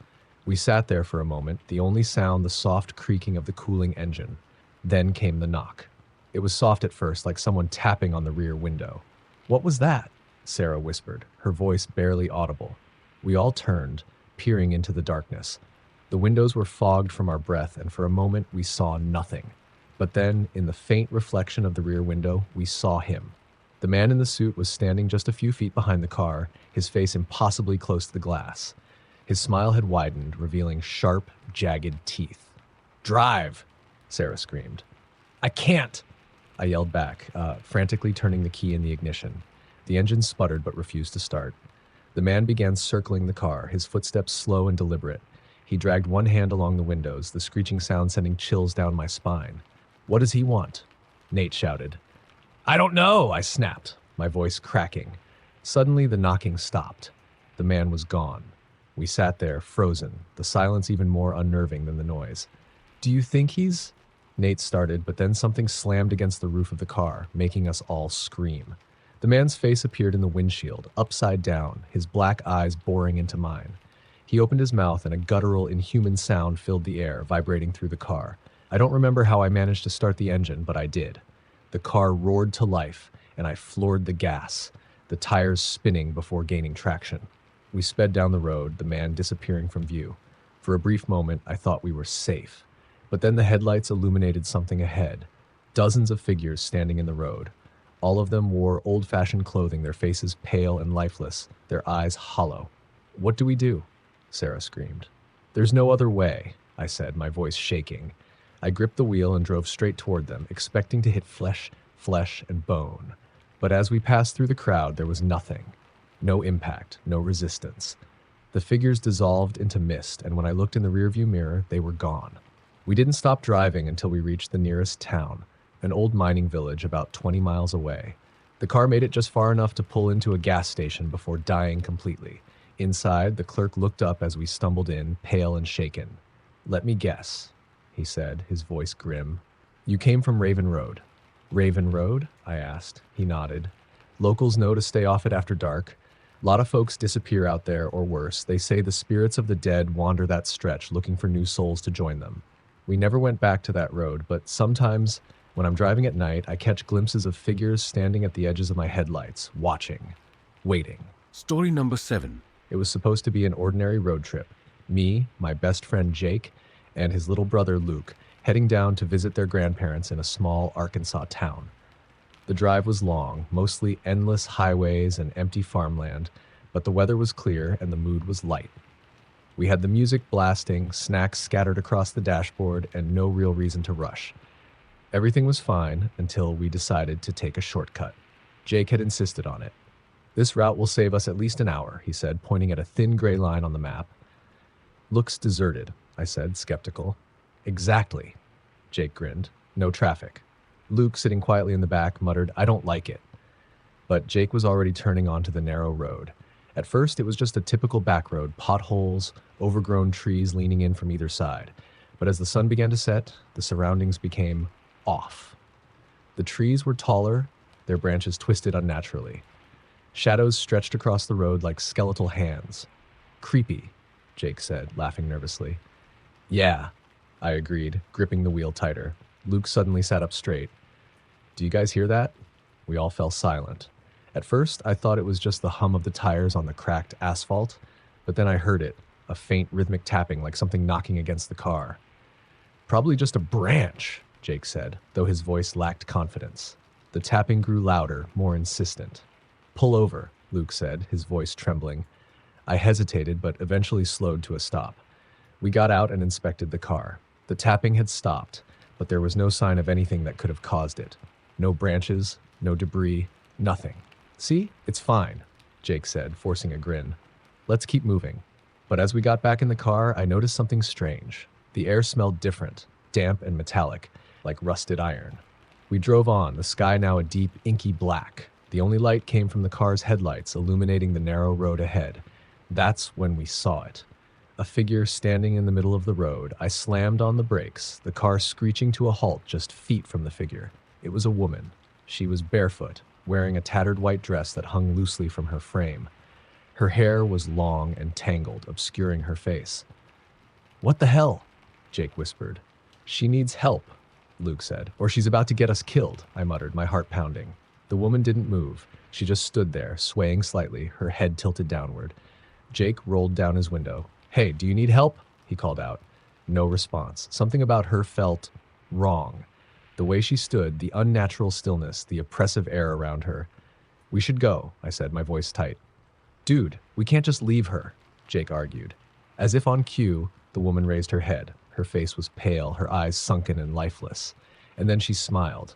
We sat there for a moment, the only sound the soft creaking of the cooling engine. Then came the knock. It was soft at first, like someone tapping on the rear window. "What was that?" Sarah whispered, her voice barely audible. We all turned, peering into the darkness. The windows were fogged from our breath, and for a moment we saw nothing. But then, in the faint reflection of the rear window, we saw him. The man in the suit was standing just a few feet behind the car, his face impossibly close to the glass. His smile had widened, revealing sharp, jagged teeth. "Drive!" Sarah screamed. "I can't!" I yelled back, frantically turning the key in the ignition. The engine sputtered but refused to start. The man began circling the car, his footsteps slow and deliberate. He dragged one hand along the windows, the screeching sound sending chills down my spine. "What does he want?" Nate shouted. "I don't know," I snapped, my voice cracking. Suddenly, the knocking stopped. The man was gone. We sat there, frozen, the silence even more unnerving than the noise. "Do you think he's—" Nate started, but then something slammed against the roof of the car, making us all scream. The man's face appeared in the windshield, upside down, his black eyes boring into mine. He opened his mouth and a guttural, inhuman sound filled the air, vibrating through the car. I don't remember how I managed to start the engine, but I did. The car roared to life, and I floored the gas, the tires spinning before gaining traction. We sped down the road, the man disappearing from view. For a brief moment, I thought we were safe. But then the headlights illuminated something ahead. Dozens of figures standing in the road. All of them wore old-fashioned clothing, their faces pale and lifeless, their eyes hollow. "What do we do?" Sarah screamed. "There's no other way," I said, my voice shaking. I gripped the wheel and drove straight toward them, expecting to hit flesh, and bone. But as we passed through the crowd, there was nothing. No impact, no resistance. The figures dissolved into mist, and when I looked in the rearview mirror, they were gone. We didn't stop driving until we reached the nearest town, an old mining village about 20 miles away. The car made it just far enough to pull into a gas station before dying completely. Inside, the clerk looked up as we stumbled in, pale and shaken. "Let me guess," he said, his voice grim. "You came from Raven Road." "Raven Road?" I asked. He nodded. "Locals know to stay off it after dark. A lot of folks disappear out there, or worse. They say the spirits of the dead wander that stretch looking for new souls to join them. We never went back to that road, but sometimes, when I'm driving at night, I catch glimpses of figures standing at the edges of my headlights, watching, waiting." Story number 7. It was supposed to be an ordinary road trip. Me, my best friend Jake, and his little brother Luke, heading down to visit their grandparents in a small Arkansas town. The drive was long, mostly endless highways and empty farmland, but the weather was clear and the mood was light. We had the music blasting, snacks scattered across the dashboard, and no real reason to rush. Everything was fine until we decided to take a shortcut. Jake had insisted on it. "This route will save us at least an hour," he said, pointing at a thin gray line on the map. "Looks deserted," I said, skeptical. "Exactly." Jake grinned. "No traffic." Luke, sitting quietly in the back, muttered, "I don't like it." But Jake was already turning onto the narrow road. At first, it was just a typical back road, potholes, overgrown trees leaning in from either side. But as the sun began to set, the surroundings became off. The trees were taller, their branches twisted unnaturally. Shadows stretched across the road like skeletal hands. "Creepy," Jake said, laughing nervously. "Yeah," I agreed, gripping the wheel tighter. Luke suddenly sat up straight. "Do you guys hear that?" We all fell silent. At first, I thought it was just the hum of the tires on the cracked asphalt, but then I heard it, a faint rhythmic tapping like something knocking against the car. "Probably just a branch," Jake said, though his voice lacked confidence. The tapping grew louder, more insistent. "Pull over," Luke said, his voice trembling. I hesitated, but eventually slowed to a stop. We got out and inspected the car. The tapping had stopped, but there was no sign of anything that could have caused it. No branches, no debris, nothing. "See? It's fine," Jake said, forcing a grin. "Let's keep moving." But as we got back in the car, I noticed something strange. The air smelled different, damp and metallic, like rusted iron. We drove on, the sky now a deep, inky black. The only light came from the car's headlights, illuminating the narrow road ahead. That's when we saw it. A figure standing in the middle of the road. I slammed on the brakes, the car screeching to a halt just feet from the figure. It was a woman. She was barefoot, wearing a tattered white dress that hung loosely from her frame. Her hair was long and tangled, obscuring her face. "What the hell?" Jake whispered. "She needs help," Luke said. "Or she's about to get us killed," I muttered, my heart pounding. The woman didn't move. She just stood there, swaying slightly, her head tilted downward. Jake rolled down his window. "Hey, do you need help?" he called out. No response. Something about her felt wrong. The way she stood, the unnatural stillness, the oppressive air around her. We should go, I said, my voice tight. Dude, we can't just leave her, Jake argued. As if on cue, the woman raised her head. Her face was pale, her eyes sunken and lifeless. And then she smiled.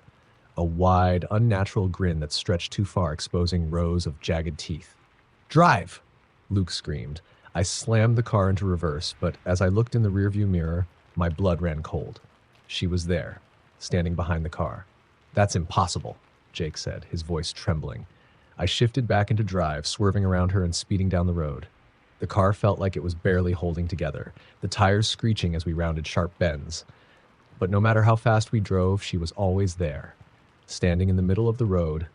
A wide, unnatural grin that stretched too far, exposing rows of jagged teeth. Drive! Luke screamed. I slammed the car into reverse, but as I looked in the rearview mirror, my blood ran cold. She was there, standing behind the car. That's impossible, Jake said, his voice trembling. I shifted back into drive, swerving around her and speeding down the road. The car felt like it was barely holding together, the tires screeching as we rounded sharp bends. But no matter how fast we drove, she was always there, standing in the middle of the road,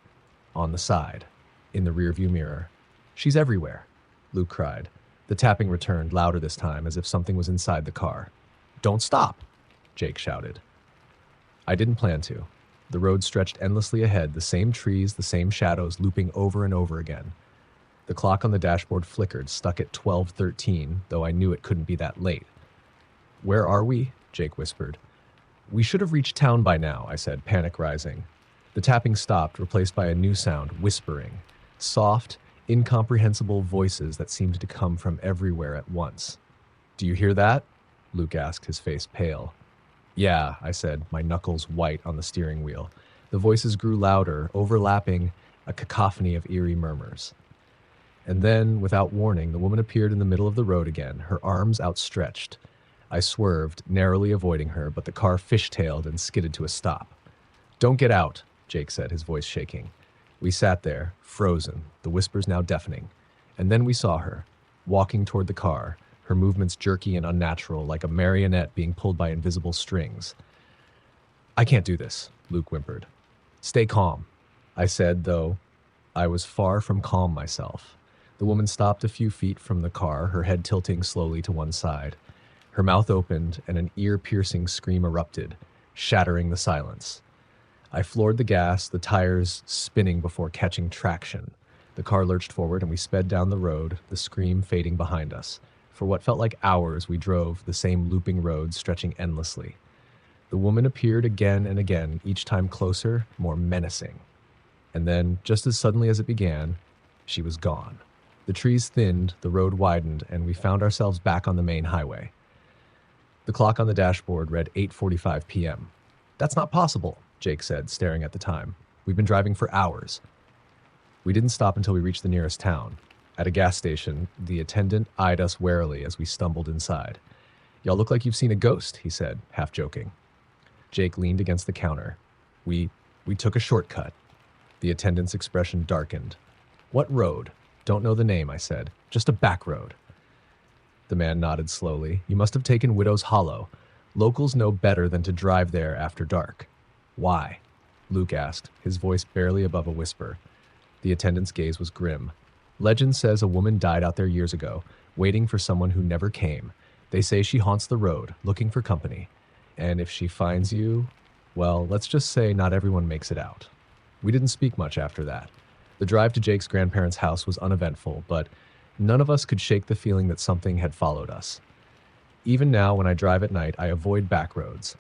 on the side, in the rearview mirror. She's everywhere, Luke cried. The tapping returned, louder this time, as if something was inside the car. Don't stop, Jake shouted. I didn't plan to. The road stretched endlessly ahead, the same trees, the same shadows, looping over and over again. The clock on the dashboard flickered, stuck at 12:13, though I knew it couldn't be that late. Where are we? Jake whispered. We should have reached town by now, I said, panic rising. The tapping stopped, replaced by a new sound, whispering. Soft, incomprehensible voices that seemed to come from everywhere at once. Do you hear that? Luke asked, his face pale. Yeah, I said, my knuckles white on the steering wheel. The voices grew louder, overlapping, a cacophony of eerie murmurs. And then, without warning, the woman appeared in the middle of the road again, her arms outstretched. I swerved, narrowly avoiding her, but the car fishtailed and skidded to a stop. Don't get out, Jake said, his voice shaking. We sat there, frozen, the whispers now deafening. And then we saw her, walking toward the car, her movements jerky and unnatural, like a marionette being pulled by invisible strings. I can't do this, Luke whimpered. Stay calm, I said, though I was far from calm myself. The woman stopped a few feet from the car, her head tilting slowly to one side. Her mouth opened, and an ear-piercing scream erupted, shattering the silence. I floored the gas, the tires spinning before catching traction. The car lurched forward, and we sped down the road, the scream fading behind us. For what felt like hours, we drove the same looping road stretching endlessly. The woman appeared again and again, each time closer, more menacing. And then, just as suddenly as it began, she was gone. The trees thinned, the road widened, and we found ourselves back on the main highway. The clock on the dashboard read 8:45 p.m. That's not possible, Jake said, staring at the time. We've been driving for hours. We didn't stop until we reached the nearest town. At a gas station, the attendant eyed us warily as we stumbled inside. Y'all look like you've seen a ghost, he said, half joking. Jake leaned against the counter. We took a shortcut. The attendant's expression darkened. What road? Don't know the name, I said. Just a back road. The man nodded slowly. You must have taken Widow's Hollow. Locals know better than to drive there after dark. Why? Luke asked, his voice barely above a whisper. The attendant's gaze was grim. Legend says a woman died out there years ago, waiting for someone who never came. They say she haunts the road, looking for company. And if she finds you, well, let's just say not everyone makes it out. We didn't speak much after that. The drive to Jake's grandparents' house was uneventful, but none of us could shake the feeling that something had followed us. Even now, when I drive at night, I avoid back roads.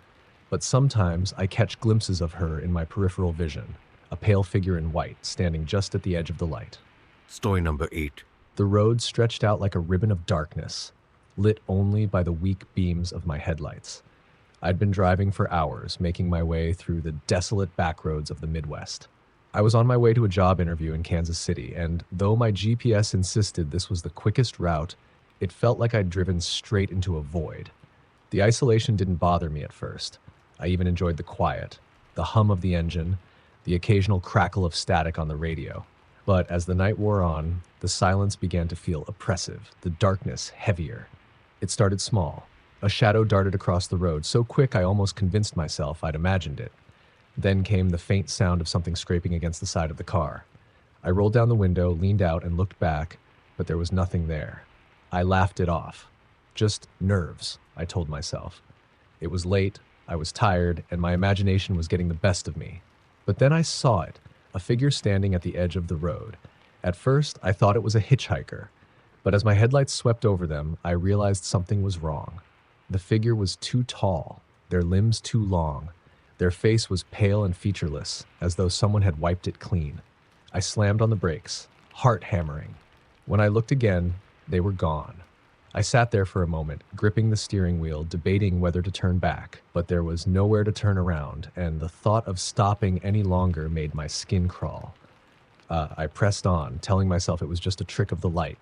But sometimes I catch glimpses of her in my peripheral vision, a pale figure in white, standing just at the edge of the light. Story number 8. The road stretched out like a ribbon of darkness, lit only by the weak beams of my headlights. I'd been driving for hours, making my way through the desolate backroads of the Midwest. I was on my way to a job interview in Kansas City, and though my GPS insisted this was the quickest route, it felt like I'd driven straight into a void. The isolation didn't bother me at first. I even enjoyed the quiet, the hum of the engine, the occasional crackle of static on the radio. But as the night wore on, the silence began to feel oppressive, the darkness heavier. It started small. A shadow darted across the road, so quick I almost convinced myself I'd imagined it. Then came the faint sound of something scraping against the side of the car. I rolled down the window, leaned out, and looked back, but there was nothing there. I laughed it off. Just nerves, I told myself. It was late, I was tired, and my imagination was getting the best of me. But then I saw it, a figure standing at the edge of the road. At first, I thought it was a hitchhiker, But as my headlights swept over them, I realized something was wrong. The figure was too tall, their limbs too long. Their face was pale and featureless, as though someone had wiped it clean. I slammed on the brakes, heart hammering. When I looked again, they were gone. I sat there for a moment, gripping the steering wheel, debating whether to turn back, but there was nowhere to turn around, and the thought of stopping any longer made my skin crawl. I pressed on, telling myself it was just a trick of the light.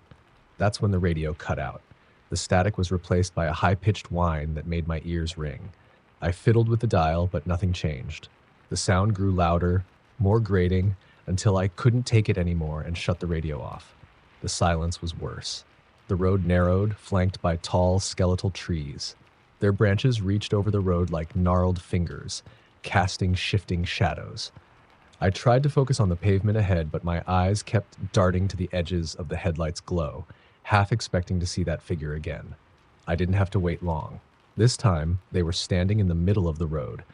That's when the radio cut out. The static was replaced by a high-pitched whine that made my ears ring. I fiddled with the dial, but nothing changed. The sound grew louder, more grating, until I couldn't take it anymore and shut the radio off. The silence was worse. The road narrowed, flanked by tall, skeletal trees. Their branches reached over the road like gnarled fingers, casting shifting shadows. I tried to focus on the pavement ahead, but my eyes kept darting to the edges of the headlights' glow, half expecting to see that figure again. I didn't have to wait long. This time, they were standing in the middle of the road,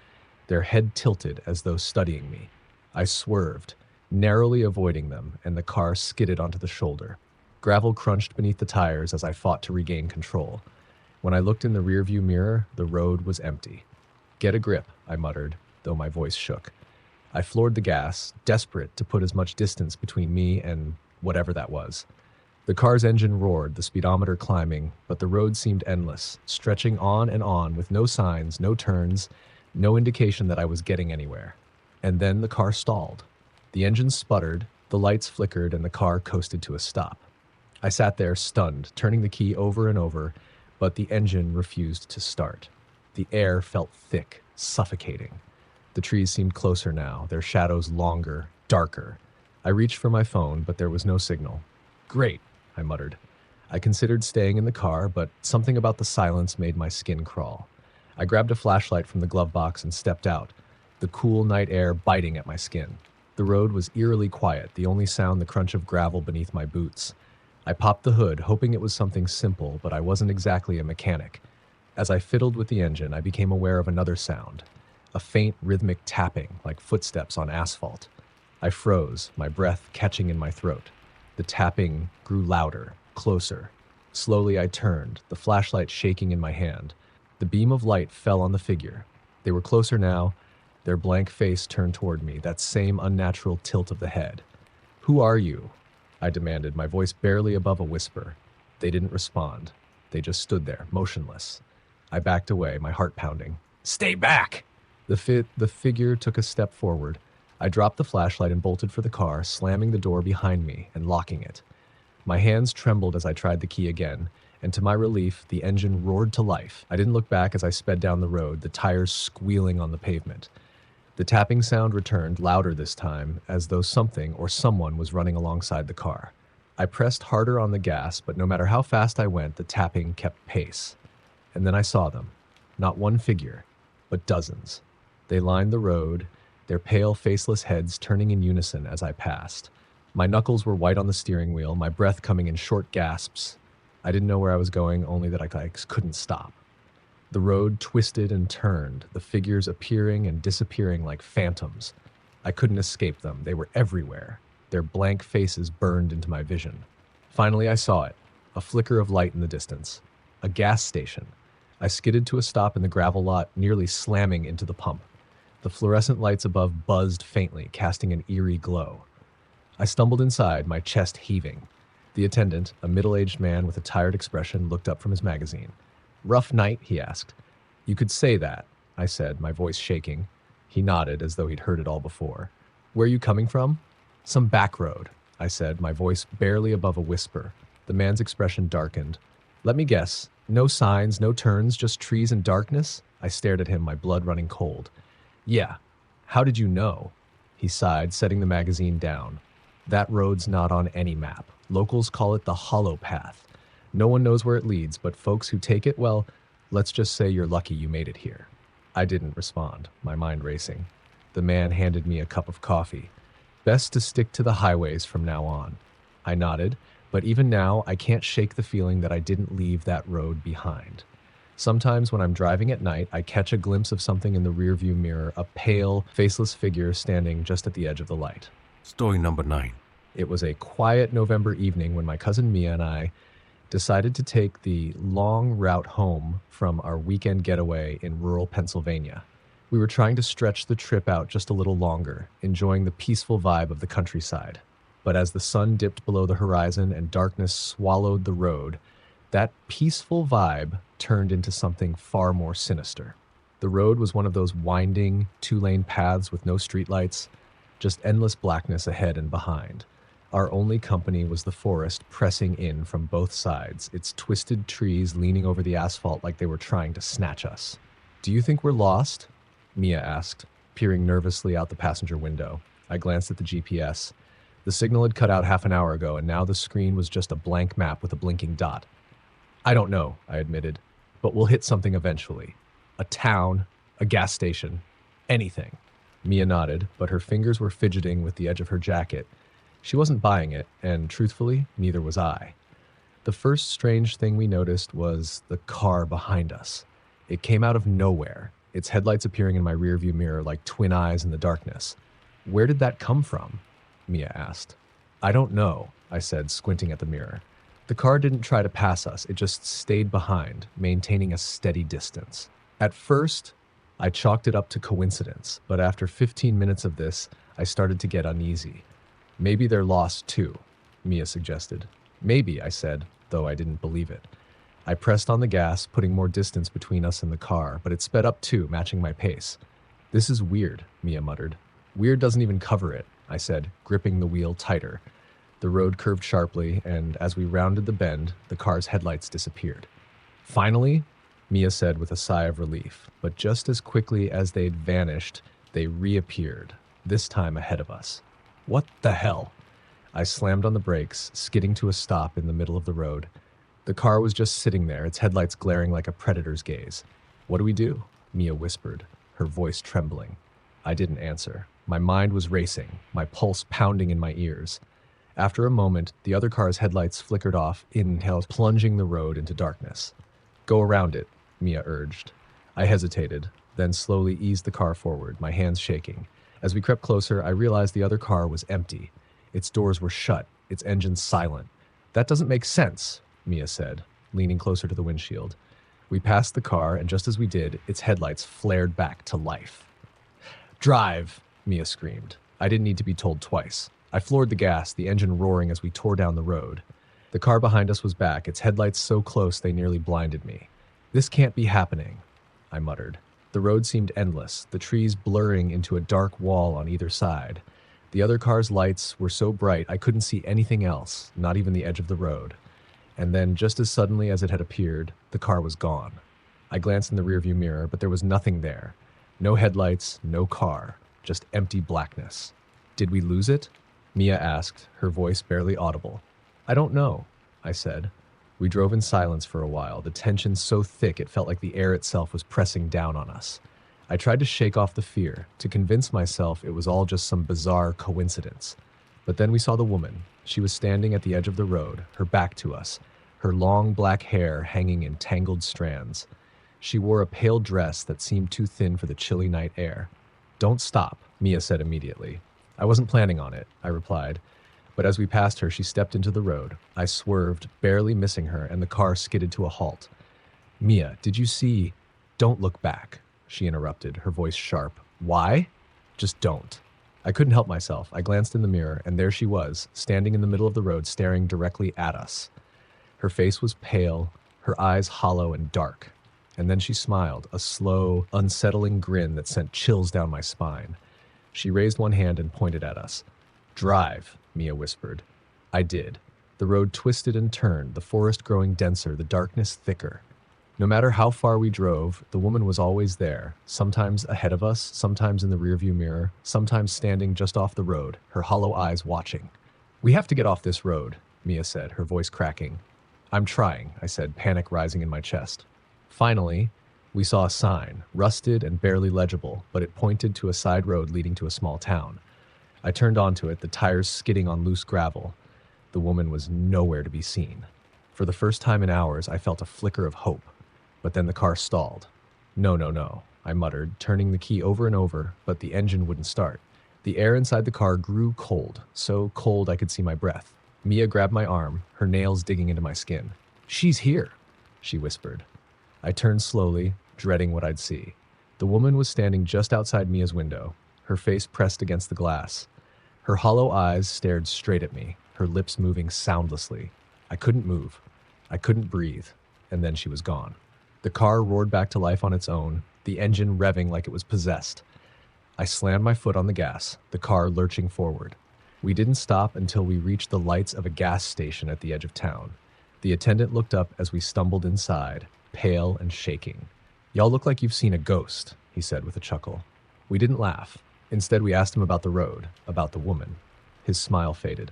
their head tilted as though studying me. I swerved, narrowly avoiding them, and the car skidded onto the shoulder. Gravel crunched beneath the tires as I fought to regain control. When I looked in the rearview mirror, the road was empty. "Get a grip," I muttered, though my voice shook. I floored the gas, desperate to put as much distance between me and whatever that was. The car's engine roared, the speedometer climbing, but the road seemed endless, stretching on and on with no signs, no turns, no indication that I was getting anywhere. And then the car stalled. The engine sputtered, the lights flickered, and the car coasted to a stop. I sat there stunned, turning the key over and over, but the engine refused to start. The air felt thick, suffocating. The trees seemed closer now, their shadows longer, darker. I reached for my phone, but there was no signal. "Great," I muttered. I considered staying in the car, but something about the silence made my skin crawl. I grabbed a flashlight from the glove box and stepped out, the cool night air biting at my skin. The road was eerily quiet, the only sound the crunch of gravel beneath my boots. I popped the hood, hoping it was something simple, but I wasn't exactly a mechanic. As I fiddled with the engine, I became aware of another sound, a faint rhythmic tapping, like footsteps on asphalt. I froze, my breath catching in my throat. The tapping grew louder, closer. Slowly I turned, the flashlight shaking in my hand. The beam of light fell on the figure. They were closer now, their blank face turned toward me, that same unnatural tilt of the head. "Who are you?" I demanded, my voice barely above a whisper. They didn't respond. They just stood there, motionless. I backed away, my heart pounding. "Stay back!" The figure took a step forward. I dropped the flashlight and bolted for the car, slamming the door behind me and locking it. My hands trembled as I tried the key again, and to my relief, the engine roared to life. I didn't look back as I sped down the road, the tires squealing on the pavement. The tapping sound returned, louder this time, as though something or someone was running alongside the car. I pressed harder on the gas, but no matter how fast I went, the tapping kept pace. And then I saw them. Not one figure, but dozens. They lined the road, their pale, faceless heads turning in unison as I passed. My knuckles were white on the steering wheel, my breath coming in short gasps. I didn't know where I was going, only that I couldn't stop. The road twisted and turned, the figures appearing and disappearing like phantoms. I couldn't escape them. They were everywhere. Their blank faces burned into my vision. Finally, I saw it, a flicker of light in the distance. A gas station. I skidded to a stop in the gravel lot, nearly slamming into the pump. The fluorescent lights above buzzed faintly, casting an eerie glow. I stumbled inside, my chest heaving. The attendant, a middle-aged man with a tired expression, looked up from his magazine. "Rough night?" he asked. "You could say that," I said, my voice shaking. He nodded, as though he'd heard it all before. "Where are you coming from?" "Some back road," I said, my voice barely above a whisper. The man's expression darkened. "Let me guess. No signs, no turns, just trees and darkness?" I stared at him, my blood running cold. "Yeah. How did you know?" He sighed, setting the magazine down. "That road's not on any map. Locals call it the Hollow Path. No one knows where it leads, but folks who take it, well, let's just say you're lucky you made it here." I didn't respond, my mind racing. The man handed me a cup of coffee. "Best to stick to the highways from now on." I nodded, but even now I can't shake the feeling that I didn't leave that road behind. Sometimes when I'm driving at night, I catch a glimpse of something in the rearview mirror, a pale, faceless figure standing just at the edge of the light. Story number 9. It was a quiet November evening when my cousin Mia and I decided to take the long route home from our weekend getaway in rural Pennsylvania. We were trying to stretch the trip out just a little longer, enjoying the peaceful vibe of the countryside. But as the sun dipped below the horizon and darkness swallowed the road, that peaceful vibe turned into something far more sinister. The road was one of those winding, two-lane paths with no streetlights, just endless blackness ahead and behind. Our only company was the forest pressing in from both sides, its twisted trees leaning over the asphalt like they were trying to snatch us. "Do you think we're lost?" Mia asked, peering nervously out the passenger window. I glanced at the GPS. The signal had cut out half an hour ago, and now the screen was just a blank map with a blinking dot. "I don't know," I admitted, "but we'll hit something eventually. A town, a gas station, anything." Mia nodded, but her fingers were fidgeting with the edge of her jacket. She wasn't buying it, and truthfully, neither was I. The first strange thing we noticed was the car behind us. It came out of nowhere, its headlights appearing in my rearview mirror like twin eyes in the darkness. "Where did that come from?" Mia asked. "I don't know," I said, squinting at the mirror. The car didn't try to pass us, it just stayed behind, maintaining a steady distance. At first, I chalked it up to coincidence, but after 15 minutes of this, I started to get uneasy. "Maybe they're lost too," Mia suggested. "Maybe," I said, though I didn't believe it. I pressed on the gas, putting more distance between us and the car, but it sped up too, matching my pace. "This is weird," Mia muttered. "Weird doesn't even cover it," I said, gripping the wheel tighter. The road curved sharply, and as we rounded the bend, the car's headlights disappeared. "Finally," Mia said with a sigh of relief, but just as quickly as they'd vanished, they reappeared, this time ahead of us. "What the hell?" I slammed on the brakes, skidding to a stop in the middle of the road. The car was just sitting there, its headlights glaring like a predator's gaze. "What do we do?" Mia whispered, her voice trembling. I didn't answer. My mind was racing, my pulse pounding in my ears. After a moment, the other car's headlights flickered off, plunging the road into darkness. "Go around it," Mia urged. I hesitated, then slowly eased the car forward, my hands shaking. As we crept closer, I realized the other car was empty. Its doors were shut, its engine silent. "That doesn't make sense," Mia said, leaning closer to the windshield. We passed the car, and just as we did, its headlights flared back to life. "Drive!" Mia screamed. I didn't need to be told twice. I floored the gas, the engine roaring as we tore down the road. The car behind us was back, its headlights so close they nearly blinded me. "This can't be happening," I muttered. The road seemed endless, the trees blurring into a dark wall on either side. The other car's lights were so bright I couldn't see anything else, not even the edge of the road. And then, just as suddenly as it had appeared, the car was gone. I glanced in the rearview mirror, but there was nothing there. No headlights, no car, just empty blackness. "Did we lose it?" Mia asked, her voice barely audible. "I don't know," I said. We drove in silence for a while, the tension so thick it felt like the air itself was pressing down on us. I tried to shake off the fear, to convince myself it was all just some bizarre coincidence. But then we saw the woman. She was standing at the edge of the road, her back to us, her long black hair hanging in tangled strands. She wore a pale dress that seemed too thin for the chilly night air. "Don't stop," Mia said immediately. "I wasn't planning on it," I replied. But as we passed her, she stepped into the road. I swerved, barely missing her, and the car skidded to a halt. "Mia, did you see—" "Don't look back," she interrupted, her voice sharp. "Why?" "Just don't." I couldn't help myself. I glanced in the mirror, and there she was, standing in the middle of the road, staring directly at us. Her face was pale, her eyes hollow and dark. And then she smiled, a slow, unsettling grin that sent chills down my spine. She raised one hand and pointed at us. "Drive," Mia whispered. I did. The road twisted and turned, the forest growing denser, the darkness thicker. No matter how far we drove, the woman was always there, sometimes ahead of us, sometimes in the rearview mirror, sometimes standing just off the road, her hollow eyes watching. "We have to get off this road," Mia said, her voice cracking. "I'm trying," I said, panic rising in my chest. Finally, we saw a sign, rusted and barely legible, but it pointed to a side road leading to a small town. I turned onto it, the tires skidding on loose gravel. The woman was nowhere to be seen. For the first time in hours, I felt a flicker of hope. But then the car stalled. No, no, no, I muttered, turning the key over and over, but the engine wouldn't start. The air inside the car grew cold, so cold I could see my breath. Mia grabbed my arm, her nails digging into my skin. She's here, she whispered. I turned slowly, dreading what I'd see. The woman was standing just outside Mia's window, her face pressed against the glass. Her hollow eyes stared straight at me, her lips moving soundlessly. I couldn't move. I couldn't breathe. And then she was gone. The car roared back to life on its own, the engine revving like it was possessed. I slammed my foot on the gas, the car lurching forward. We didn't stop until we reached the lights of a gas station at the edge of town. The attendant looked up as we stumbled inside, pale and shaking. "Y'all look like you've seen a ghost," he said with a chuckle. We didn't laugh. Instead, we asked him about the road, about the woman. His smile faded.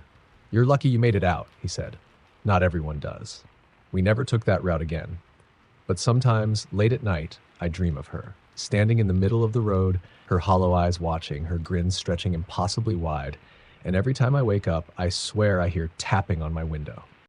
"You're lucky you made it out," he said. "Not everyone does." We never took that route again. But sometimes, late at night, I dream of her, standing in the middle of the road, her hollow eyes watching, her grin stretching impossibly wide, and every time I wake up, I swear I hear tapping on my window.